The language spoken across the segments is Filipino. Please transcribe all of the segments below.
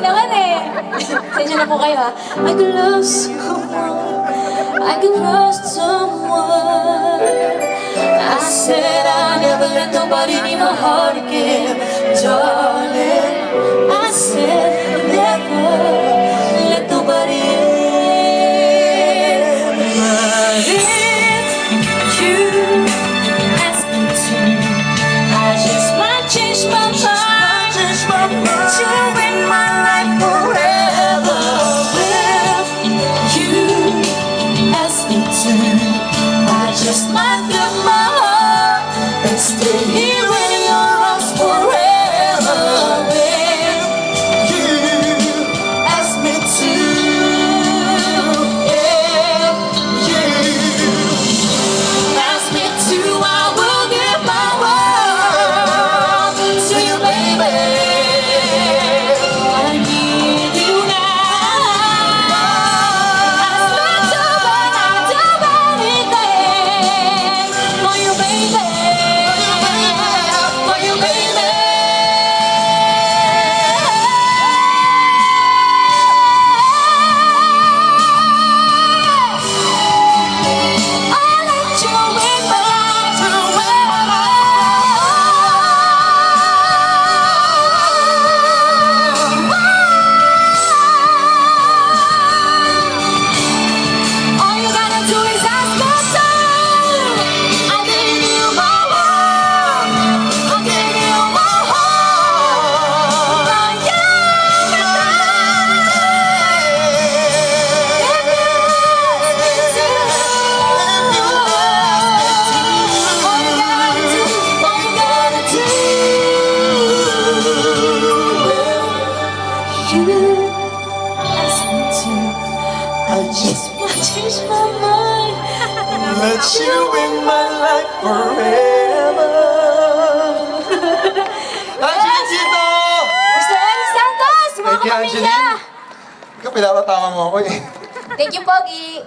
naman eh. Sensya na po kayo ha. I could love someone, I could trust someone. I said I never let nobody in my heart again, darling. I said never let nobody in. But if you ask me to, I just might change my mind. Let you in my life forever. If you ask me to, I just might fill my heart and stay here in your arms forever. If you ask me to, yeah, you ask me to, I will give my world to you, baby. I just want to change my mind. Let you in my life forever. Angeline dito! Mr. Eric Santos, mga Thank you, kapamilya. Angeline. Ikaw, pinapatawa mo ako eh. Thank you, Pogi.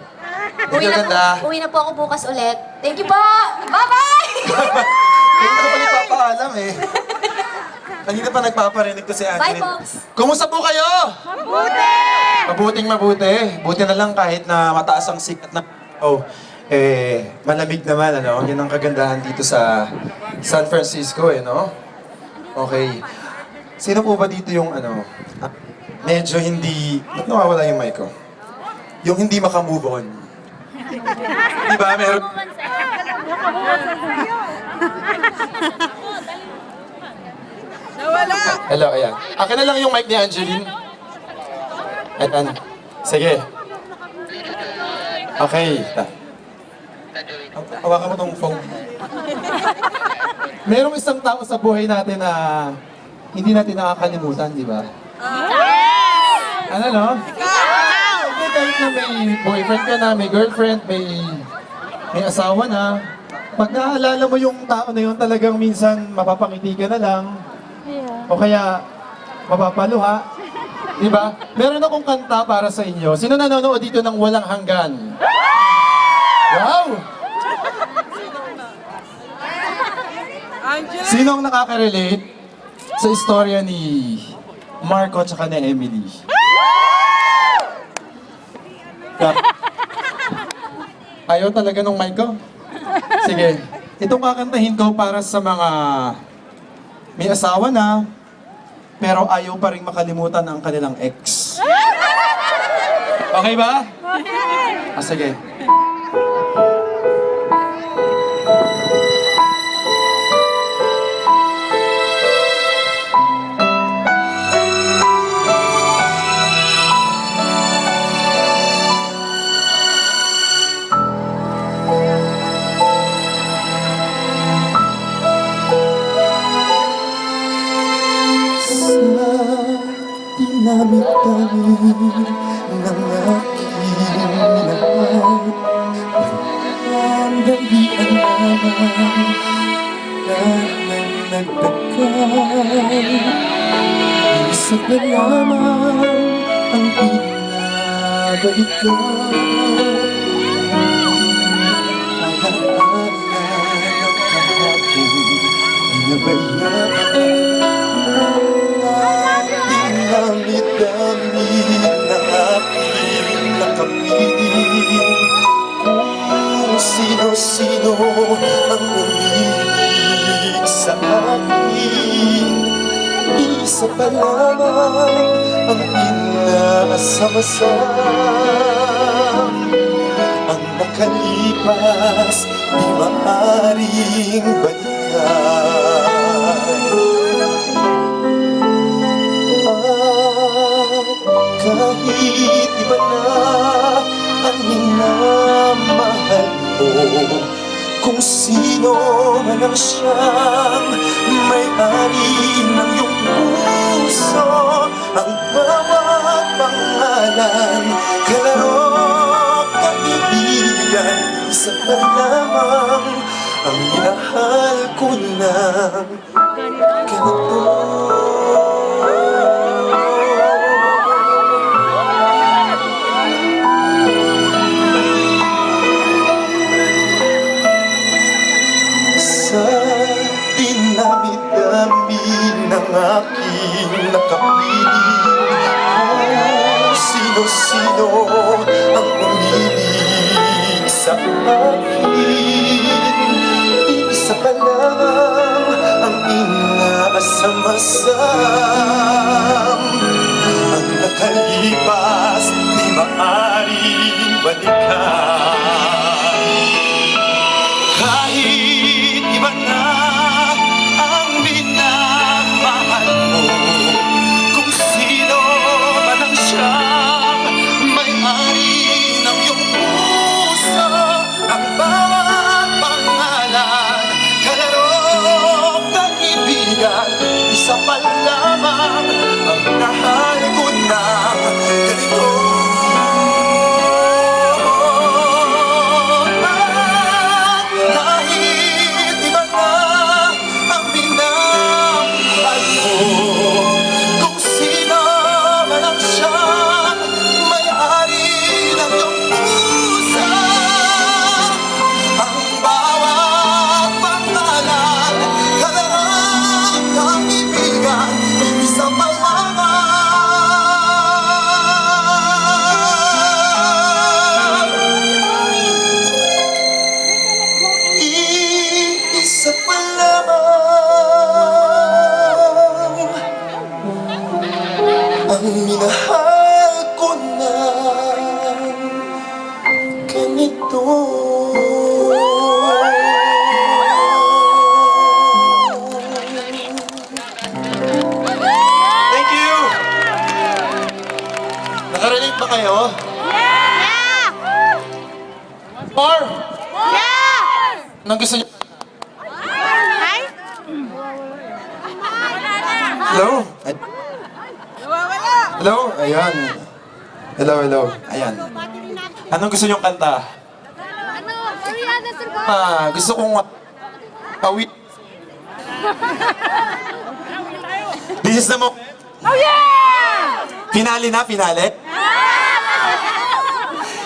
Thank you, ganda. Uwi na po ako bukas ulit. Thank you po. Bye-bye! Hindi ko na pa nagpapaalam eh. Kanina pa nagpaparinig ko si Angeline. Bye, Pops. Kumusta po kayo? Mabuti! Mabuting mabuti. Buti na lang kahit na mataas ang sikat na malamig naman, ano? Yan ang kagandahan dito sa San Francisco, eh, no? Okay. Sino po ba dito yung, medyo hindi... Ba't nawawala yung mic ko? Yung hindi makamove on. Diba? Meron... Nawala! Hello, ayan. Akin na lang yung mic ni Angeline. Ayan. Sige. Okay. Hawakan mo tong phone. Merong isang tao sa buhay natin na hindi natin nakakalimutan, di ba? Ano, no? Hindi, kahit na may boyfriend ka na, may girlfriend, may asawa na, pag naaalala mo yung tao na yun, talagang minsan mapapangiti ka na lang, o kaya mapapaluha. Diba? Meron akong kanta para sa inyo. Sino nanonood dito ng Walang Hanggan? Wow! Sino ang nakaka-relate sa istorya ni Marco at ni Emily? Ayaw talaga nung mic ko? Sige. Itong kakantahin ko para sa mga may asawa na, pero ayaw pa rin makalimutan ang kanilang ex. Okay ba? Okay. Sige. Dinami-dami ng aking lahat, pagdalian naman na nagdagay. Isa na lamang ang pinabalikan, alaala ng kahapon, binabayaan. Dinamit isa pa lamang ang inaasam-asam. Ang nakalipas di maaring balikan. At kahit iba na ang minamahal mo, kung sino man ang siyang may-ari ng iyong puso, ang bawat pangalan, kalaro, kaibigan, isa pa lamang ang minahal ko ng ganito. Sa dinami-dami ng aking nakapiling, kung sino-sino ang umilig sa akin, isa pa lang ang inaasam-asam. Ang nakalipas di maaring balikan. Kahit iba na ang minamahal mo, kung sino man ang siyang may-ari ng iyong puso, ang bawat pangalan, kalaro, kaibigan, isa pa lamang ang nahal ko ng ganito. Isa pa lamang ang minahal ko ng ganito. Thank you! Nakarelate ba kayo? Yeah! More? Yeah! Anong gusto niyo? Hi? Hello? Hello? Ayan. Hello, hello. Ayan. Anong gusto niyong kanta? Ano? Ariana Survival. Gusto kong awit. This is the mo. Oh yeah! Finale na, finale.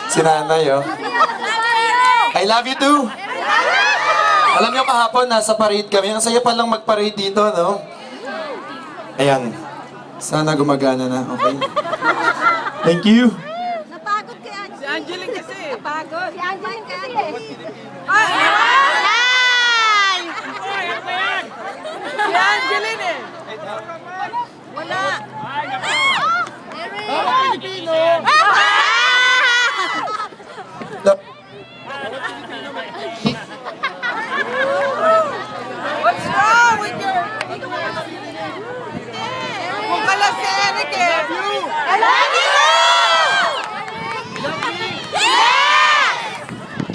Si nanay, oh. I love you too. Alam niyo kahapon, nasa parade kami. Ang saya pa lang mag-parade dito, no? Ayan. Sana gumagana na, okay? Thank you. Napagod kay Angeline. Si Angeline kasi. Napagod. Si Angeline kay Angeline. Ay! Ay! Si Angeline eh. Wala. Pilipino. What's wrong with your... Kung kala si Eric eh.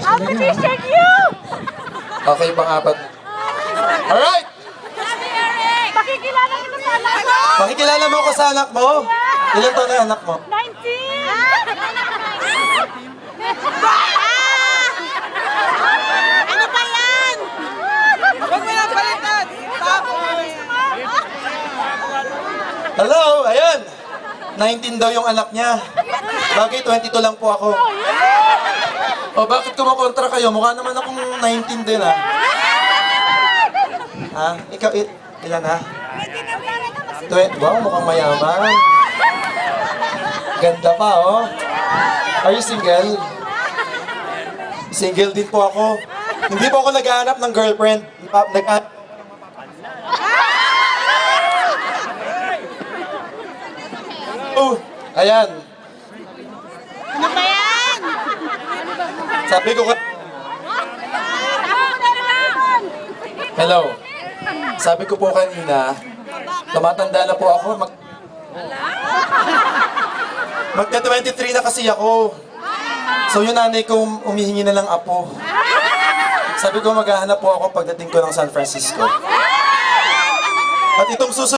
Competition you! Okay, pang-apat. Alright! Pakikilala kita sa anak mo! Pakikilala mo ako sa anak mo. Ilan taon na yung anak mo? 19! Ano ba yan? Huwag mo lang balitan. Tapos. Hello, ayan. 19 daw yung anak niya. Bagay, 22 lang po ako. O bakit kumakontra kayo? Mukha naman akong 19 din, ha? Ha? Ikaw, ilan, ha? Wow, mukhang mayaman. Ganda pa, oh. Are you single? Single din po ako. Hindi po ako naghahanap ng girlfriend. Oh, ayan. Ano ba yan? Sabi ko Hello. Sabi ko po kanina, tumatanda na po ako. Magka-23 na kasi ako. So yung nanay ko umihingi na lang apo. Sabi ko maghahanap po ako pagdating ko ng San Francisco. At itong susunod